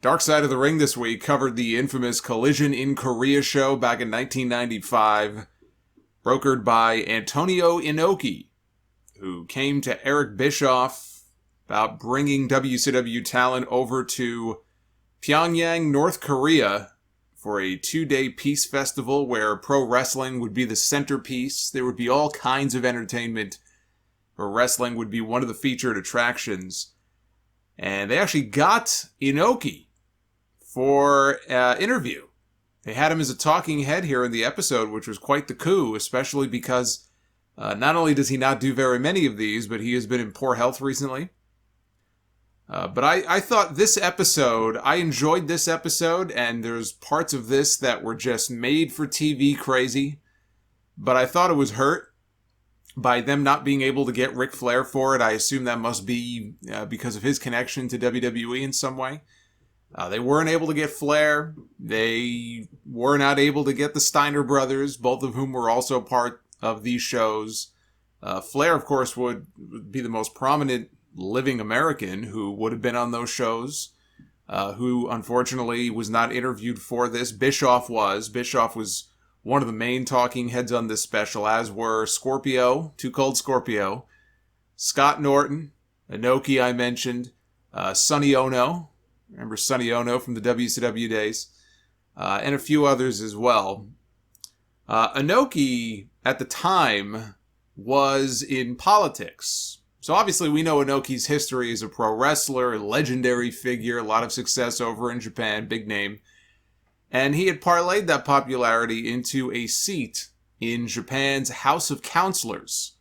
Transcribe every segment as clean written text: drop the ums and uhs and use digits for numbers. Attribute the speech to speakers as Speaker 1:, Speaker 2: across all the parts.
Speaker 1: Dark Side of the Ring this week covered the infamous Collision in Korea show back in 1995, brokered by Antonio Inoki, who came to Eric Bischoff about bringing WCW talent over to Pyongyang, North Korea for a 2-day peace festival where pro wrestling would be the centerpiece. There would be all kinds of entertainment, where wrestling would be one of the featured attractions. And they actually got Inoki for interview. They had him as a talking head here in the episode, which was quite the coup, especially because not only does he not do very many of these, but he has been in poor health recently. But I thought this episode, I enjoyed this episode, and there's parts of this that were just made for TV crazy, but I thought it was hurt by them not being able to get Ric Flair for it. I assume that must be because of his connection to WWE in some way. They weren't able to get Flair. They were not able to get the Steiner brothers, both of whom were also part of these shows. Flair, of course, would be the most prominent living American who would have been on those shows, who unfortunately was not interviewed for this. Bischoff was. Bischoff was one of the main talking heads on this special, as were Scorpio, Cold Scorpio, Scott Norton, Inoki I mentioned, Sonny Ono. Remember Sonny Ono from the WCW days? And a few others as well. Inoki, at the time, was in politics. So obviously we know Inoki's history as a pro wrestler, a legendary figure, a lot of success over in Japan, big name. And he had parlayed that popularity into a seat in Japan's House of Councilors,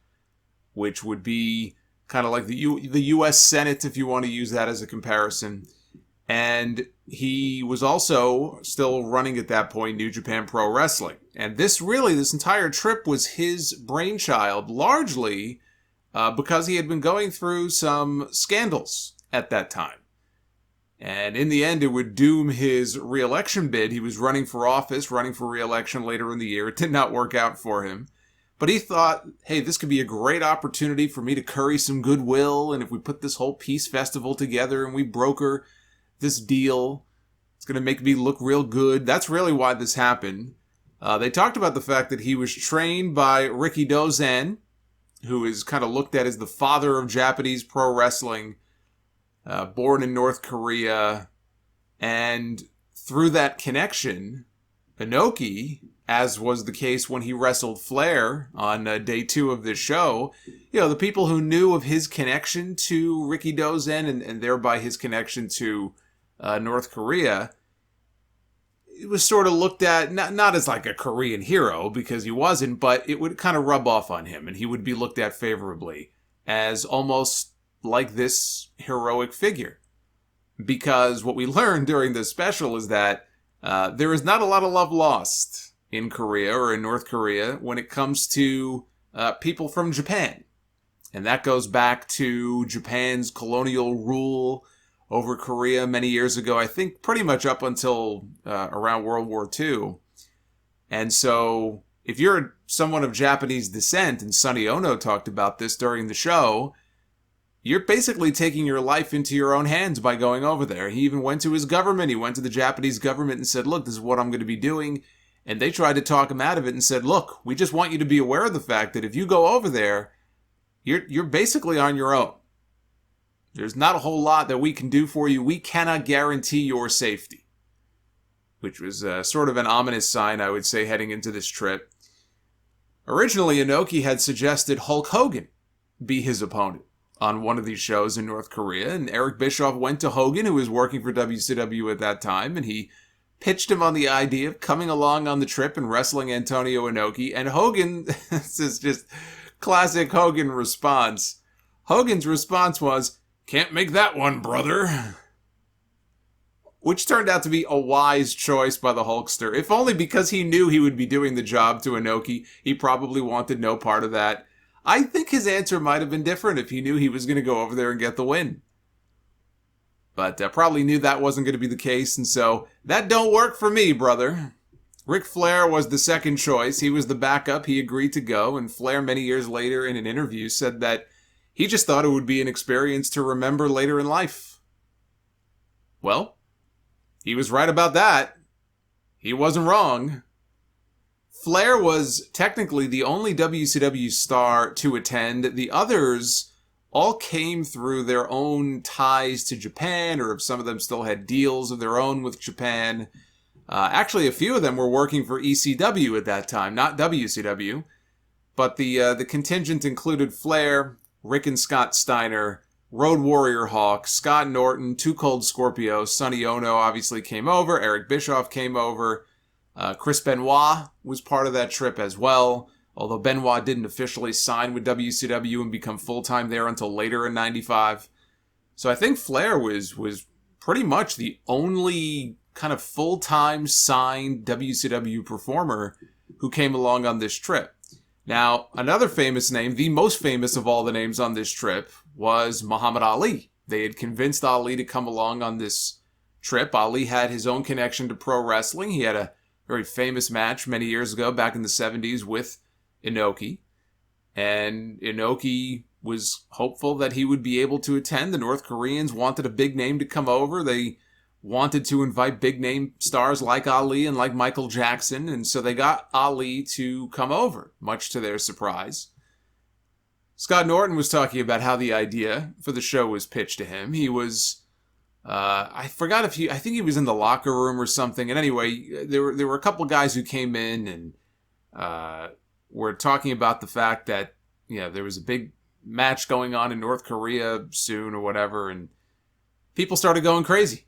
Speaker 1: which would be kind of like the U.S. Senate, if you want to use that as a comparison. And he was also still running at that point New Japan Pro Wrestling. And this entire trip was his brainchild, largely because he had been going through some scandals at that time. And in the end, it would doom his re-election bid. He was running for office, running for re-election later in the year. It did not work out for him. But he thought, hey, this could be a great opportunity for me to curry some goodwill. And if we put this whole peace festival together and we broker this deal, it's going to make me look real good. That's really why this happened. They talked about the fact that he was trained by Rikidozan, who is kind of looked at as the father of Japanese pro wrestling, born in North Korea. And through that connection, Inoki, as was the case when he wrestled Flair on day 2 of this show, the people who knew of his connection to Rikidozan and thereby his connection to North Korea, it was sort of looked at, not as like a Korean hero, because he wasn't, but it would kind of rub off on him, and he would be looked at favorably as almost like this heroic figure. Because what we learned during this special is that there is not a lot of love lost in Korea or in North Korea when it comes to people from Japan. And that goes back to Japan's colonial rule over Korea many years ago, I think pretty much up until around World War II. And so if you're someone of Japanese descent, and Sonny Ono talked about this during the show, you're basically taking your life into your own hands by going over there. He even went to his government. He went to the Japanese government and said, look, this is what I'm going to be doing. And they tried to talk him out of it and said, look, we just want you to be aware of the fact that if you go over there, you're basically on your own. There's not a whole lot that we can do for you. We cannot guarantee your safety. Which was sort of an ominous sign, I would say, heading into this trip. Originally, Inoki had suggested Hulk Hogan be his opponent on one of these shows in North Korea. And Eric Bischoff went to Hogan, who was working for WCW at that time, and he pitched him on the idea of coming along on the trip and wrestling Antonio Inoki. And Hogan, this is just classic Hogan response. Hogan's response was, "Can't make that one, brother." Which turned out to be a wise choice by the Hulkster. If only because he knew he would be doing the job to Inoki. He probably wanted no part of that. I think his answer might have been different if he knew he was going to go over there and get the win. But probably knew that wasn't going to be the case, and so, that don't work for me, brother. Ric Flair was the second choice. He was the backup. He agreed to go, and Flair many years later in an interview said that he just thought it would be an experience to remember later in life. Well, He was right about that. He wasn't wrong. Flair was technically the only WCW star to attend. The others all came through their own ties to Japan, or if some of them still had deals of their own with Japan. Actually, a few of them were working for ECW at that time, not WCW. But the contingent included Flair, Rick and Scott Steiner, Road Warrior Hawk, Scott Norton, Cold Scorpio, Sonny Ono obviously came over, Eric Bischoff came over, Chris Benoit was part of that trip as well, although Benoit didn't officially sign with WCW and become full-time there until later in '95. So I think Flair was pretty much the only kind of full-time signed WCW performer who came along on this trip. Now, another famous name, the most famous of all the names on this trip, was Muhammad Ali. They had convinced Ali to come along on this trip. Ali had his own connection to pro wrestling. He had a very famous match many years ago, back in the 70s, with Inoki. And Inoki was hopeful that he would be able to attend. The North Koreans wanted a big name to come over. They wanted to invite big name stars like Ali and like Michael Jackson, and so they got Ali to come over, much to their surprise. Scott Norton was talking about how the idea for the show was pitched to him. He was, I think he was in the locker room or something, and anyway, there were a couple guys who came in and were talking about the fact that, there was a big match going on in North Korea soon or whatever, and people started going crazy.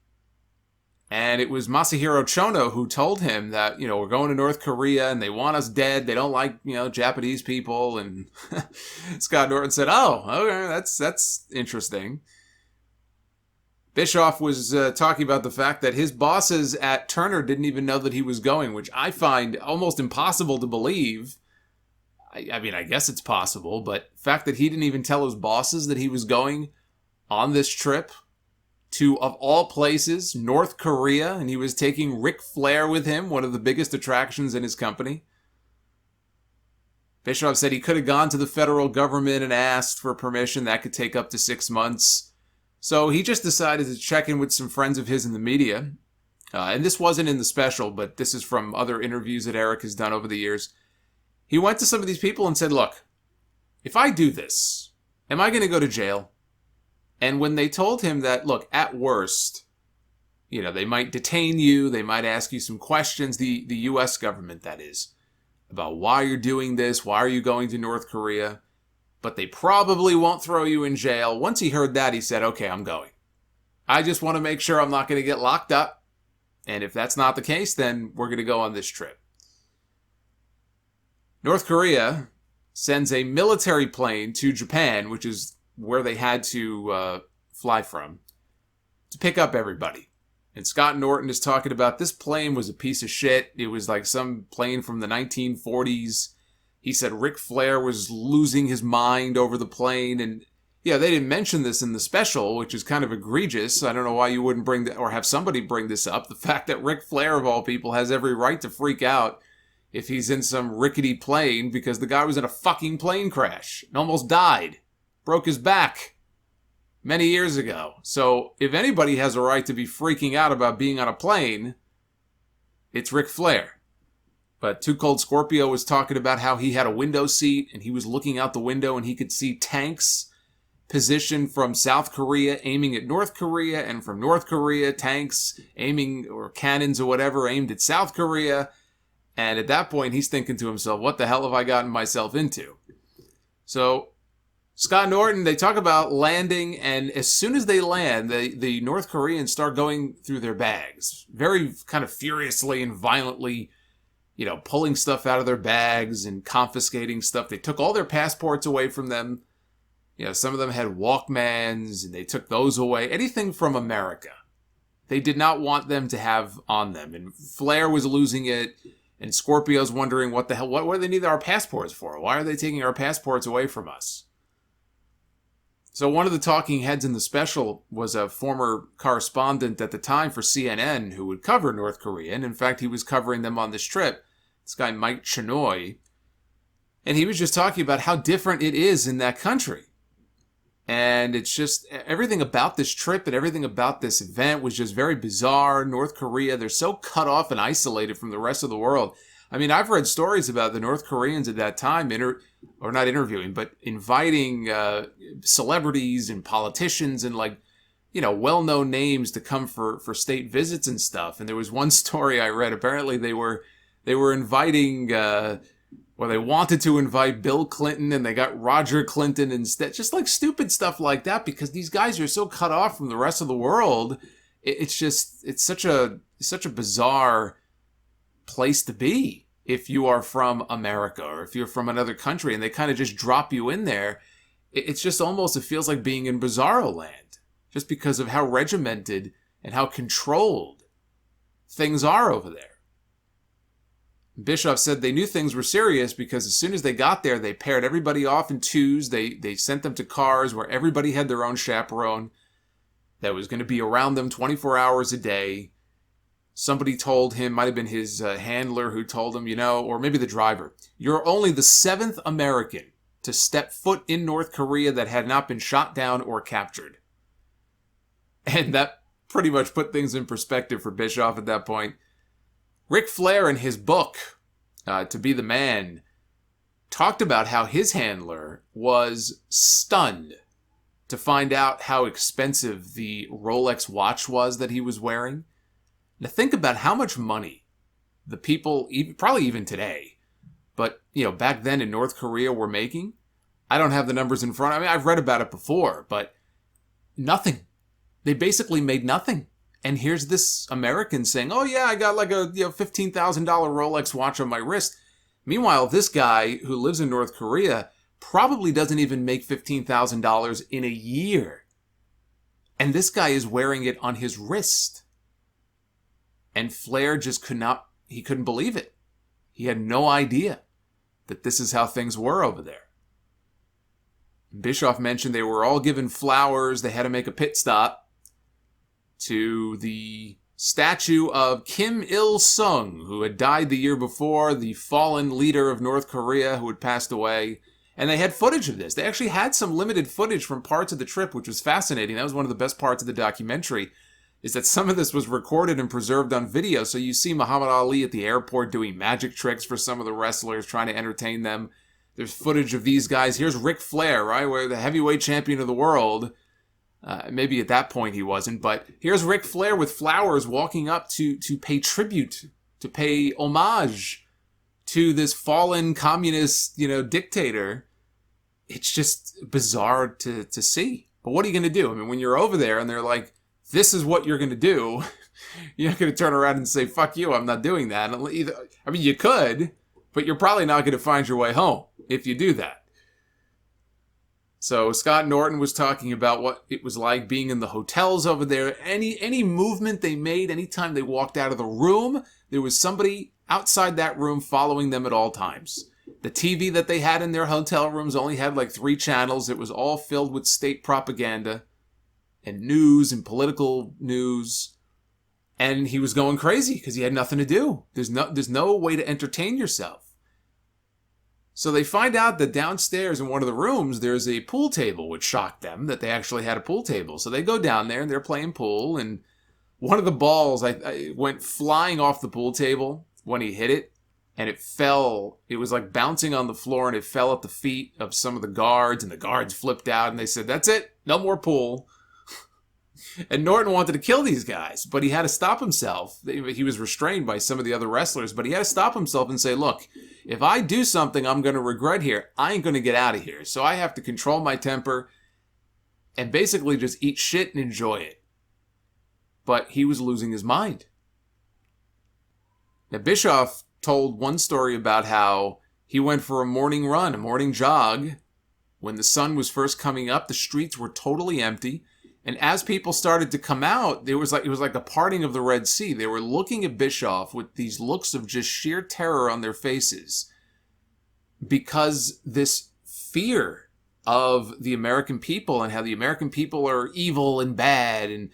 Speaker 1: And it was Masahiro Chono who told him that, we're going to North Korea and they want us dead. They don't like, Japanese people. And Scott Norton said, oh, okay, that's interesting. Bischoff was talking about the fact that his bosses at Turner didn't even know that he was going, which I find almost impossible to believe. I mean, I guess it's possible, but the fact that he didn't even tell his bosses that he was going on this trip to, of all places, North Korea, and he was taking Ric Flair with him, one of the biggest attractions in his company. Bischoff said he could have gone to the federal government and asked for permission. That could take up to 6 months. So he just decided to check in with some friends of his in the media. And this wasn't in the special, but this is from other interviews that Eric has done over the years. He went to some of these people and said, look, if I do this, am I going to go to jail? And when they told him that, look, at worst, they might detain you, they might ask you some questions, the U.S. government, that is, about why you're doing this, why are you going to North Korea, but they probably won't throw you in jail. Once he heard that, he said, okay, I'm going. I just want to make sure I'm not going to get locked up, and if that's not the case, then we're going to go on this trip. North Korea sends a military plane to Japan, which is where they had to fly from, to pick up everybody. And Scott Norton is talking about this plane was a piece of shit. It was like some plane from the 1940s. He said Ric Flair was losing his mind over the plane. And they didn't mention this in the special, which is kind of egregious. I don't know why you wouldn't bring or have somebody bring this up. The fact that Ric Flair, of all people, has every right to freak out if he's in some rickety plane, because the guy was in a fucking plane crash and almost died. Broke his back many years ago. So if anybody has a right to be freaking out about being on a plane, it's Ric Flair. But Cold Scorpio was talking about how he had a window seat and he was looking out the window and he could see tanks positioned from South Korea aiming at North Korea, and from North Korea, tanks aiming, or cannons or whatever, aimed at South Korea. And at that point, he's thinking to himself, what the hell have I gotten myself into? So Scott Norton, they talk about landing, and as soon as they land, the North Koreans start going through their bags, very kind of furiously and violently, pulling stuff out of their bags and confiscating stuff. They took all their passports away from them. Some of them had Walkmans, and they took those away. Anything from America, they did not want them to have on them. And Flair was losing it, and Scorpio's wondering what the hell, what do they need our passports for? Why are they taking our passports away from us? So one of the talking heads in the special was a former correspondent at the time for CNN who would cover North Korea. And in fact, he was covering them on this trip. This guy, Mike Chinoy. And he was just talking about how different it is in that country. And it's just everything about this trip and everything about this event was just very bizarre. North Korea, they're so cut off and isolated from the rest of the world. I mean, I've read stories about the North Koreans at that time, or not interviewing, but inviting celebrities and politicians and well-known names to come for state visits and stuff. And there was one story I read. Apparently, they were inviting. They wanted to invite Bill Clinton, and they got Roger Clinton instead. Just like stupid stuff like that, because these guys are so cut off from the rest of the world. It's such a bizarre place to be if you are from America or if you're from another country, and they kind of just drop you in there. It's just almost, it feels like being in Bizarro land, just because of how regimented and how controlled things are over there. Bischoff said they knew things were serious because as soon as they got there, they paired everybody off in twos. They sent them to cars where everybody had their own chaperone that was going to be around them 24 hours a day. Somebody told him, might have been his handler who told him, or maybe the driver, you're only the 7th American to step foot in North Korea that had not been shot down or captured. And that pretty much put things in perspective for Bischoff at that point. Ric Flair, in his book, To Be the Man, talked about how his handler was stunned to find out how expensive the Rolex watch was that he was wearing. Now think about how much money the people, probably even today, but back then in North Korea were making. I don't have the numbers in front. I mean, I've read about it before, but nothing. They basically made nothing. And here's this American saying, oh yeah, I got like a $15,000 Rolex watch on my wrist. Meanwhile, this guy who lives in North Korea probably doesn't even make $15,000 in a year. And this guy is wearing it on his wrist. And Flair just couldn't believe it. He had no idea that this is how things were over there. Bischoff mentioned they were all given flowers. They had to make a pit stop to the statue of Kim Il-sung, who had died the year before, the fallen leader of North Korea who had passed away. And they had footage of this. They actually had some limited footage from parts of the trip, which was fascinating. That was one of the best parts of the documentary, is that some of this was recorded and preserved on video. So you see Muhammad Ali at the airport doing magic tricks for some of the wrestlers, trying to entertain them. There's footage of these guys. Here's Ric Flair, right? Where the heavyweight champion of the world. Maybe at that point he wasn't, but here's Ric Flair with flowers walking up to pay tribute, to pay homage to this fallen communist, dictator. It's just bizarre to see. But what are you going to do? I mean, when you're over there and they're like, this is what you're going to do, you're not going to turn around and say, fuck you, I'm not doing that. I mean, you could, but you're probably not going to find your way home if you do that. So Scott Norton was talking about what it was like being in the hotels over there. Any movement they made, anytime they walked out of the room, there was somebody outside that room following them at all times. The TV that they had in their hotel rooms only had like 3 channels. It was all filled with state propaganda and news and political news. And he was going crazy because he had nothing to do. There's no way to entertain yourself. So they find out that downstairs in one of the rooms, there's a pool table, which shocked them that they actually had a pool table. So they go down there and they're playing pool. And one of the balls I went flying off the pool table when he hit it. And it fell. It was like bouncing on the floor and it fell at the feet of some of the guards. And the guards flipped out and they said, that's it. No more pool. And Norton wanted to kill these guys, but he had to stop himself. He was restrained by some of the other wrestlers, but he had to stop himself and say, look, if I do something I'm going to regret here, I ain't going to get out of here. So I have to control my temper and basically just eat shit and enjoy it. But he was losing his mind. Now, Bischoff told one story about how he went for a morning run, a morning jog. When the sun was first coming up, the streets were totally empty. And as people started to come out, it was like the parting of the Red Sea. They were looking at Bischoff with these looks of just sheer terror on their faces because this fear of the American people and how the American people are evil and bad. And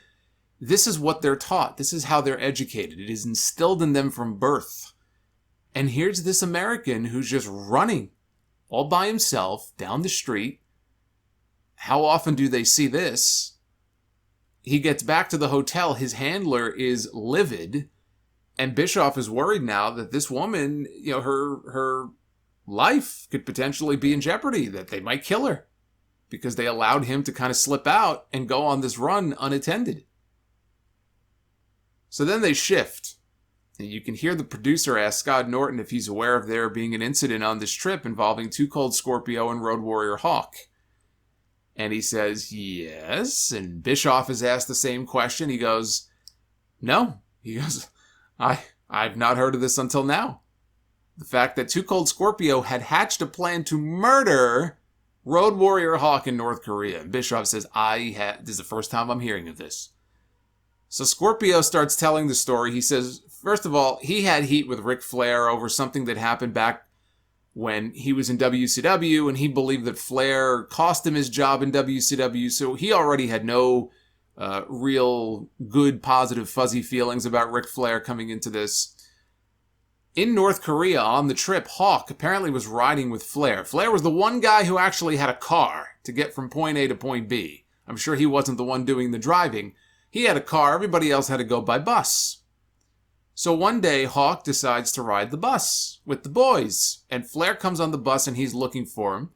Speaker 1: this is what they're taught. This is how they're educated. It is instilled in them from birth. And here's this American who's just running all by himself down the street. how often do they see this? He gets back to the hotel. His handler is livid. And Bischoff is worried now that this woman, her life could potentially be in jeopardy, that they might kill her because they allowed him to kind of slip out and go on this run unattended. So then they shift. And you can hear the producer ask Scott Norton if he's aware of there being an incident on this trip involving 2 Cold Scorpio and Road Warrior Hawk. And he says, yes. And Bischoff is asked the same question. He goes, no. He goes, I've not heard of this until now. The fact that 2 Cold Scorpio had hatched a plan to murder Road Warrior Hawk in North Korea. And Bischoff says, this is the first time I'm hearing of this. So Scorpio starts telling the story. He says, first of all, he had heat with Ric Flair over something that happened back when he was in WCW, and he believed that Flair cost him his job in WCW, so he already had no real good, positive, fuzzy feelings about Ric Flair coming into this. In North Korea, on the trip, Hawk apparently was riding with Flair. Flair was the one guy who actually had a car to get from point A to point B. I'm sure he wasn't the one doing the driving. He had a car. Everybody else had to go by bus. So one day, Hawk decides to ride the bus with the boys. And Flair comes on the bus and he's looking for him.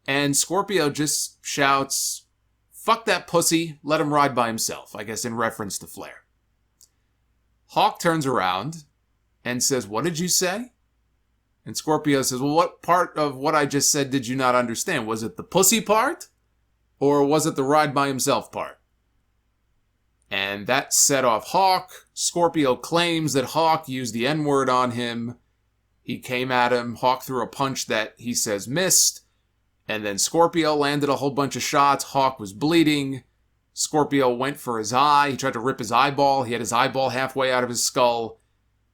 Speaker 1: And Scorpio just shouts, "Fuck that pussy, let him ride by himself," I guess in reference to Flair. Hawk turns around and says, "What did you say?" And Scorpio says, "Well, what part of what I just said did you not understand? Was it the pussy part? Or was it the ride by himself part?" And that set off Hawk. Scorpio claims that Hawk used the N-word on him. He came at him. Hawk threw a punch that he says missed. And then Scorpio landed a whole bunch of shots. Hawk was bleeding. Scorpio went for his eye. He tried to rip his eyeball. He had his eyeball halfway out of his skull.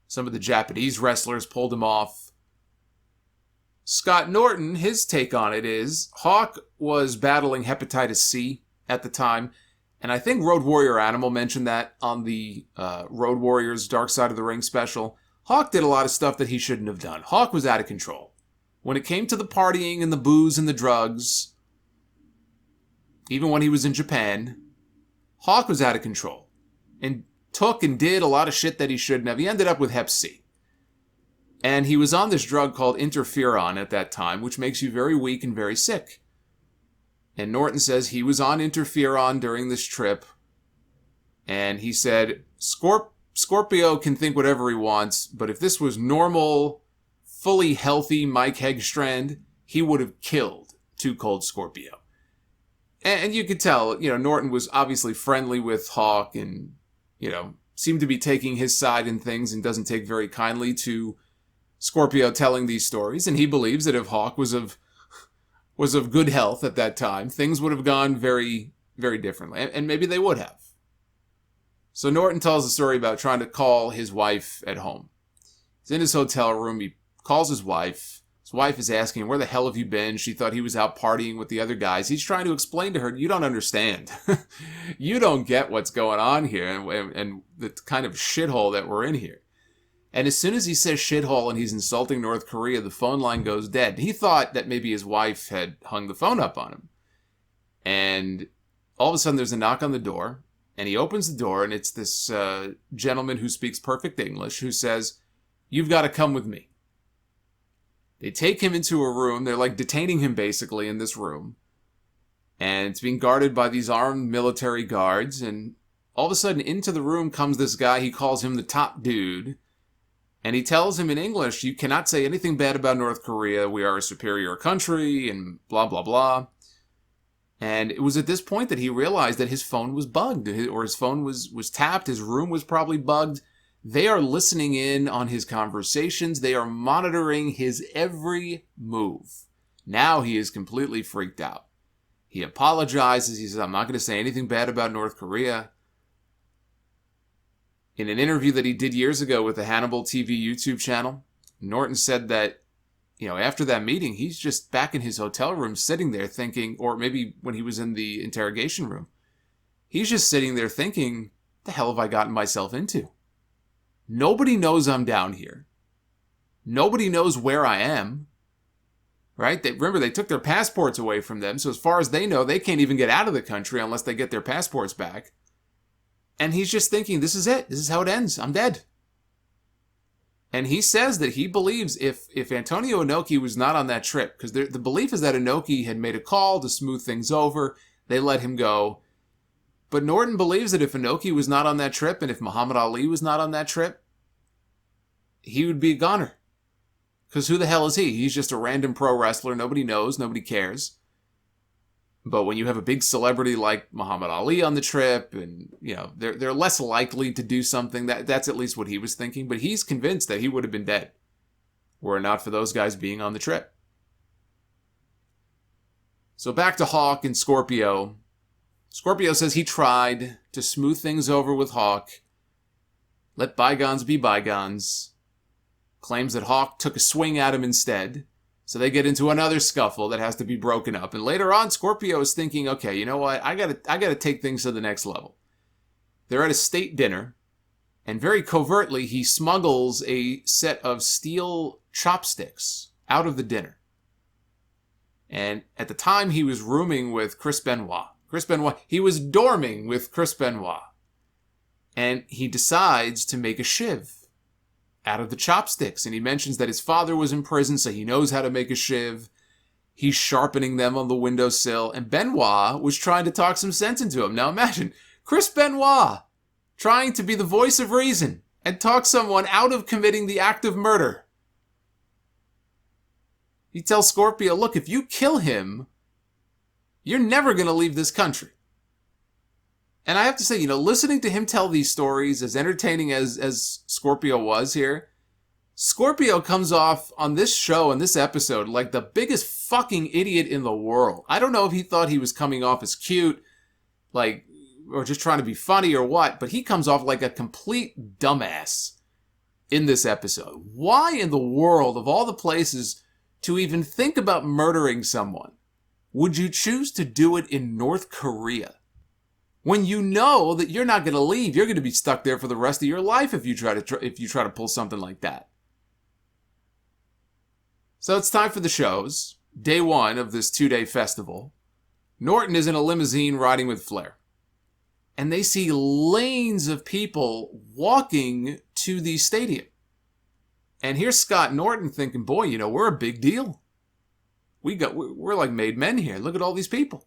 Speaker 1: Some of the Japanese wrestlers pulled him off. Scott Norton, his take on it is, Hawk was battling hepatitis C at the time. And I think Road Warrior Animal mentioned that on the Road Warriors Dark Side of the Ring special. Hawk did a lot of stuff that he shouldn't have done. Hawk was out of control. When it came to the partying and the booze and the drugs, even when he was in Japan, Hawk was out of control. And took and did a lot of shit that he shouldn't have. He ended up with Hep C. And he was on this drug called interferon at that time, which makes you very weak and very sick. And Norton says he was on interferon during this trip. And he said, Scorpio can think whatever he wants, but if this was normal, fully healthy Mike Hegstrand, he would have killed 2 Cold Scorpio. And you could tell, Norton was obviously friendly with Hawk and, seemed to be taking his side in things and doesn't take very kindly to Scorpio telling these stories. And he believes that if Hawk was of good health at that time, things would have gone very, very differently. And maybe they would have. So Norton tells a story about trying to call his wife at home. He's in his hotel room. He calls his wife. His wife is asking him, "Where the hell have you been?" She thought he was out partying with the other guys. He's trying to explain to her, "You don't understand. You don't get what's going on here and the kind of shithole that we're in here." And as soon as he says shithole and he's insulting North Korea, the phone line goes dead. He thought that maybe his wife had hung the phone up on him. And all of a sudden there's a knock on the door. And he opens the door and it's this gentleman who speaks perfect English who says, "You've got to come with me." They take him into a room. They're like detaining him basically in this room. And it's being guarded by these armed military guards. And all of a sudden into the room comes this guy. He calls him the top dude. And he tells him in English, "You cannot say anything bad about North Korea. We are a superior country," and blah, blah, blah. And it was at this point that he realized that his phone was bugged, or his phone was tapped. His room was probably bugged. They are listening in on his conversations. They are monitoring his every move. Now he is completely freaked out. He apologizes. He says, "I'm not going to say anything bad about North Korea." In an interview that he did years ago with the Hannibal TV YouTube channel, Norton said that, after that meeting, he's just back in his hotel room sitting there thinking, or maybe when he was in the interrogation room, he's just sitting there thinking, "The hell have I gotten myself into? Nobody knows I'm down here. Nobody knows where I am. right? Remember, they took their passports away from them, so as far as they know, they can't even get out of the country unless they get their passports back. And he's just thinking, this is it. This is how it ends. I'm dead. And he says that he believes if Antonio Inoki was not on that trip, because the belief is that Inoki had made a call to smooth things over, they let him go. But Norton believes that if Inoki was not on that trip, and if Muhammad Ali was not on that trip, he would be a goner. Because who the hell is he? He's just a random pro wrestler. Nobody knows. Nobody cares. But when you have a big celebrity like Muhammad Ali on the trip, and they're less likely to do something. That's at least what he was thinking. But he's convinced that he would have been dead were it not for those guys being on the trip. So back to Hawk and Scorpio. Scorpio says he tried to smooth things over with Hawk. Let bygones be bygones. Claims that Hawk took a swing at him instead. So they get into another scuffle that has to be broken up. And later on, Scorpio is thinking, okay, you know what? I gotta take things to the next level. They're at a state dinner, and very covertly, he smuggles a set of steel chopsticks out of the dinner. And at the time, he was rooming with Chris Benoit. He was dorming with Chris Benoit. And he decides to make a shiv out of the chopsticks. And he mentions that his father was in prison, so he knows how to make a shiv. He's sharpening them on the windowsill. And Benoit was trying to talk some sense into him. Now imagine, Chris Benoit trying to be the voice of reason and talk someone out of committing the act of murder. He tells Scorpio, look, if you kill him, you're never going to leave this country. And I have to say, listening to him tell these stories, as entertaining as Scorpio was here, Scorpio comes off on this show, in this episode, like the biggest fucking idiot in the world. I don't know if he thought he was coming off as cute, or just trying to be funny or what, but he comes off like a complete dumbass in this episode. Why in the world, of all the places to even think about murdering someone, would you choose to do it in North Korea? When you know that you're not going to leave, you're going to be stuck there for the rest of your life if you try to pull something like that. So it's time for the shows. Day one of this 2-day festival. Norton is in a limousine riding with Flair. And they see lanes of people walking to the stadium. And here's Scott Norton thinking, boy, we're a big deal. We're like made men here. Look at all these people.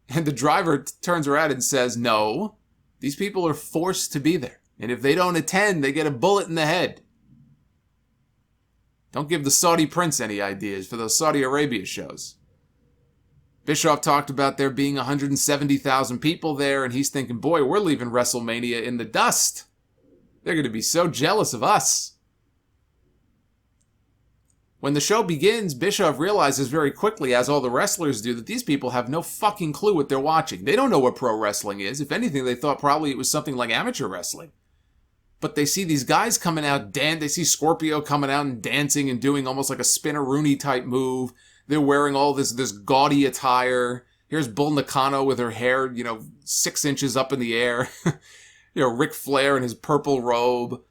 Speaker 1: And the driver turns around and says, no, these people are forced to be there. And if they don't attend, they get a bullet in the head. Don't give the Saudi prince any ideas for those Saudi Arabia shows. Bischoff talked about there being 170,000 people there, and he's thinking, boy, we're leaving WrestleMania in the dust. They're going to be so jealous of us. When the show begins, Bischoff realizes very quickly, as all the wrestlers do, that these people have no fucking clue what they're watching. They don't know what pro wrestling is. If anything, they thought probably it was something like amateur wrestling. But they see these guys coming out, they see Scorpio coming out and dancing and doing almost like a Spinner-Rooney type move. They're wearing all this gaudy attire. Here's Bull Nakano with her hair, 6 inches up in the air. Ric Flair in his purple robe.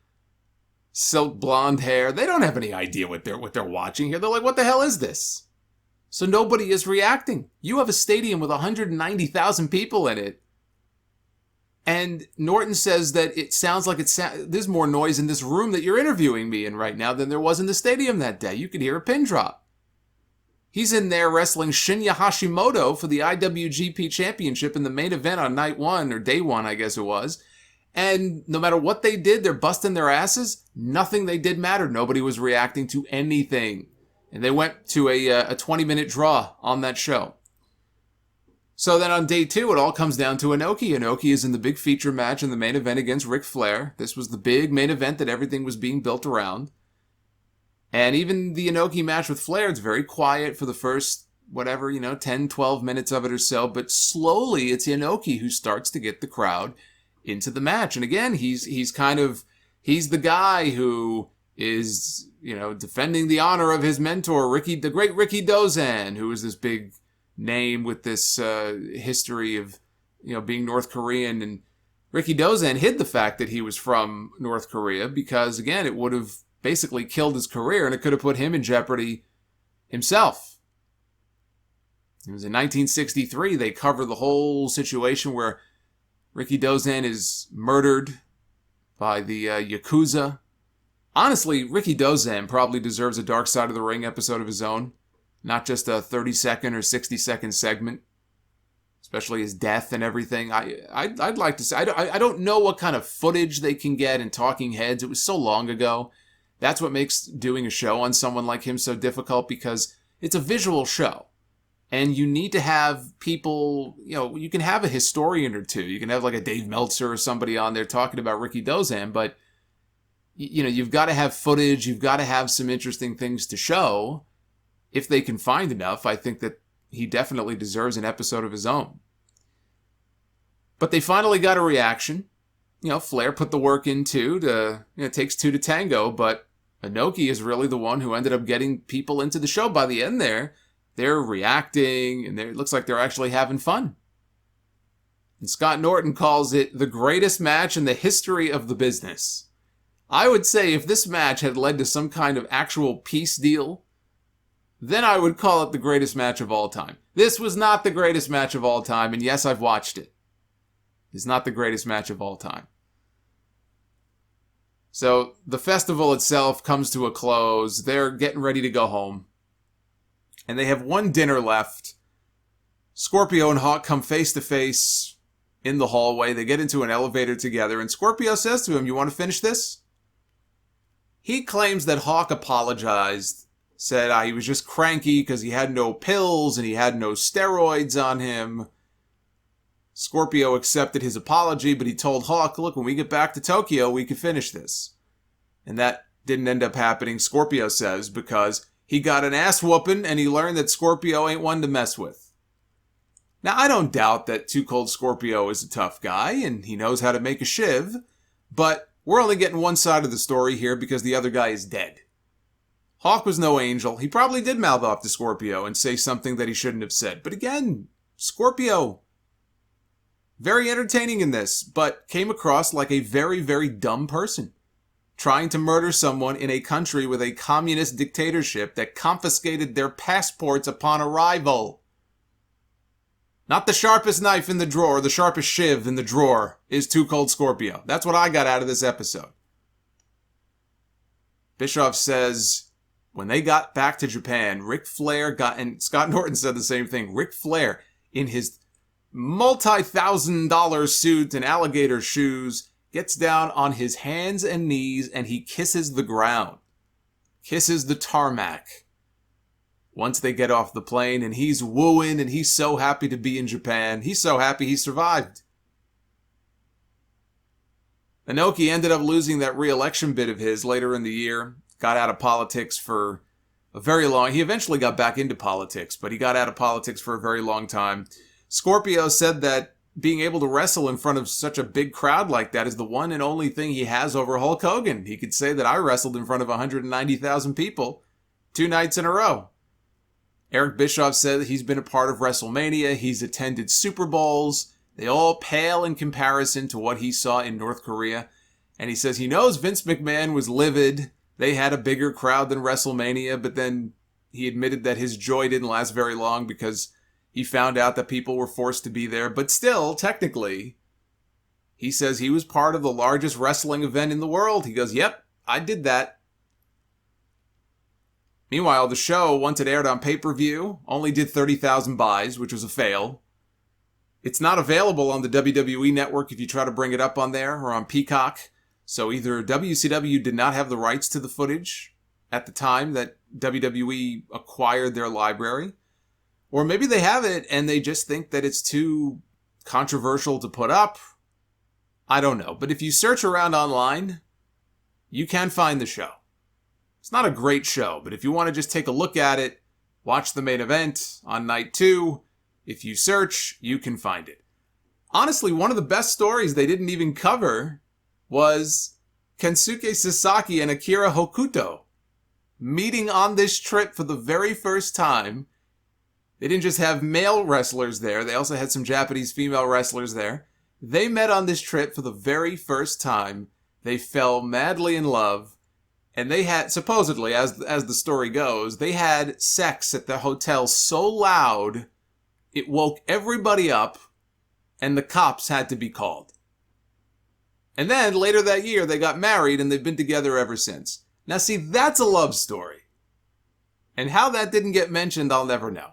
Speaker 1: Silk blonde hair. They don't have any idea what they're watching here. They're like, what the hell is this? So nobody is reacting. You have a stadium with 190,000 people in it. And Norton says that it sounds like there's more noise in this room that you're interviewing me in right now than there was in the stadium that day. You could hear a pin drop. He's in there wrestling Shinya Hashimoto for the IWGP Championship in the main event on night one, or day one, I guess it was. And no matter what they did, they're busting their asses. Nothing they did mattered. Nobody was reacting to anything. And they went to a 20-minute draw on that show. So then on day two, it all comes down to Inoki. Inoki is in the big feature match in the main event against Ric Flair. This was the big main event that everything was being built around. And even the Inoki match with Flair, it's very quiet for the first, 10, 12 minutes of it or so. But slowly, it's Inoki who starts to get the crowd into the match. And again, he's the guy who is, defending the honor of his mentor, the great Ricky Dozan, who is this big name with this history of, being North Korean. And Ricky Dozan hid the fact that he was from North Korea because, again, it would have basically killed his career and it could have put him in jeopardy himself. It was in 1963. They cover the whole situation where Rikidozan is murdered by the Yakuza. Honestly, Rikidozan probably deserves a Dark Side of the Ring episode of his own. Not just a 30-second or 60-second segment. Especially his death and everything. I'd like to say, I don't know what kind of footage they can get in Talking Heads. It was so long ago. That's what makes doing a show on someone like him so difficult, because it's a visual show. And you need to have people, you can have a historian or two. You can have like a Dave Meltzer or somebody on there talking about Rikidozan, but you've got to have footage. You've got to have some interesting things to show. If they can find enough, I think that he definitely deserves an episode of his own. But they finally got a reaction. Flair put the work in too. It takes two to tango, but Inoki is really the one who ended up getting people into the show. By the end there, they're reacting, and it looks like they're actually having fun. And Scott Norton calls it the greatest match in the history of the business. I would say if this match had led to some kind of actual peace deal, then I would call it the greatest match of all time. This was not the greatest match of all time, and yes, I've watched it. It's not the greatest match of all time. So the festival itself comes to a close. They're getting ready to go home. And they have one dinner left. Scorpio and Hawk come face to face in the hallway. They get into an elevator together, and Scorpio says to him, "You want to finish this?" He claims that Hawk apologized. Said he was just cranky because he had no pills and he had no steroids on him. Scorpio accepted his apology, but he told Hawk, look, when we get back to Tokyo, we can finish this. And that didn't end up happening, Scorpio says, because he got an ass whooping and he learned that Scorpio ain't one to mess with. Now, I don't doubt that Too Cold Scorpio is a tough guy and he knows how to make a shiv, but we're only getting one side of the story here because the other guy is dead. Hawk was no angel. He probably did mouth off to Scorpio and say something that he shouldn't have said. But again, Scorpio, very entertaining in this, but came across like a very, very dumb person. Trying to murder someone in a country with a communist dictatorship that confiscated their passports upon arrival. Not the sharpest knife in the drawer, the sharpest shiv in the drawer is Too Cold Scorpio. That's what I got out of this episode. Bischoff says, when they got back to Japan, Ric Flair and Scott Norton said the same thing. Ric Flair, in his multi-$1,000 suit and alligator shoes, gets down on his hands and knees and he kisses the ground. Kisses the tarmac. Once they get off the plane, and he's wooing and he's so happy to be in Japan. He's so happy he survived. Inoki ended up losing that re-election bid of his later in the year. Got out of politics for a very long... He eventually got back into politics, but he got out of politics for a very long time. Scorpio said that being able to wrestle in front of such a big crowd like that is the one and only thing he has over Hulk Hogan. He could say that I wrestled in front of 190,000 people 2 nights in a row. Eric Bischoff said that he's been a part of WrestleMania. He's attended Super Bowls. They all pale in comparison to what he saw in North Korea. And he says he knows Vince McMahon was livid. They had a bigger crowd than WrestleMania, but then he admitted that his joy didn't last very long because he found out that people were forced to be there. But still, technically, he says he was part of the largest wrestling event in the world. He goes, yep, I did that. Meanwhile, the show, once it aired on pay-per-view, only did 30,000 buys, which was a fail. It's not available on the WWE Network if you try to bring it up on there or on Peacock. So either WCW did not have the rights to the footage at the time that WWE acquired their library, or maybe they have it and they just think that it's too controversial to put up. I don't know. But if you search around online, you can find the show. It's not a great show, but if you want to just take a look at it, watch the main event on night 2, if you search, you can find it. Honestly, one of the best stories they didn't even cover was Kensuke Sasaki and Akira Hokuto meeting on this trip for the very first time. They didn't just have male wrestlers there, they also had some Japanese female wrestlers there. They met on this trip for the very first time. They fell madly in love, And they had, supposedly, as the story goes, they had sex at the hotel so loud, it woke everybody up, and the cops had to be called. And then, later that year, they got married, and they've been together ever since. Now, see, that's a love story. And how that didn't get mentioned, I'll never know.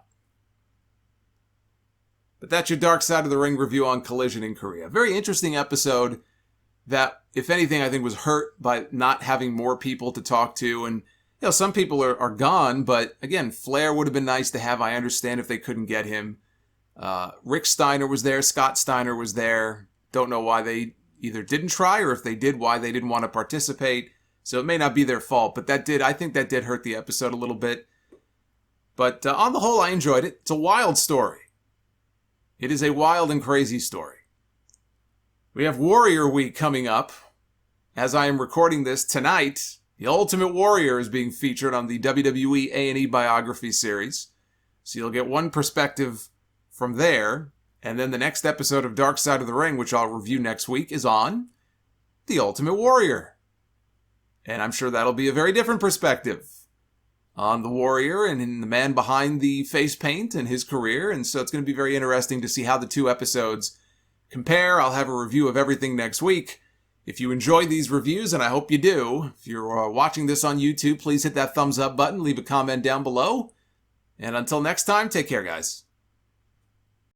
Speaker 1: But that's your Dark Side of the Ring review on Collision in Korea. Very interesting episode that, if anything, I think was hurt by not having more people to talk to. And, some people are gone, but again, Flair would have been nice to have. I understand if they couldn't get him. Rick Steiner was there. Scott Steiner was there. Don't know why they either didn't try, or if they did, why they didn't want to participate. So it may not be their fault, but I think that did hurt the episode a little bit. But on the whole, I enjoyed it. It's a wild story. It is a wild and crazy story. We have Warrior Week coming up. As I am recording this tonight, The Ultimate Warrior is being featured on the WWE A&E Biography series. So you'll get one perspective from there. And then the next episode of Dark Side of the Ring, which I'll review next week, is on The Ultimate Warrior. And I'm sure that'll be a very different perspective on the Warrior and in the man behind the face paint and his career. And so it's going to be very interesting to see how the two episodes compare. I'll have a review of everything next week. If you enjoy these reviews, and I hope you do, if you're watching this on YouTube, please hit that thumbs up button, leave a comment down below. And until next time, take care, guys.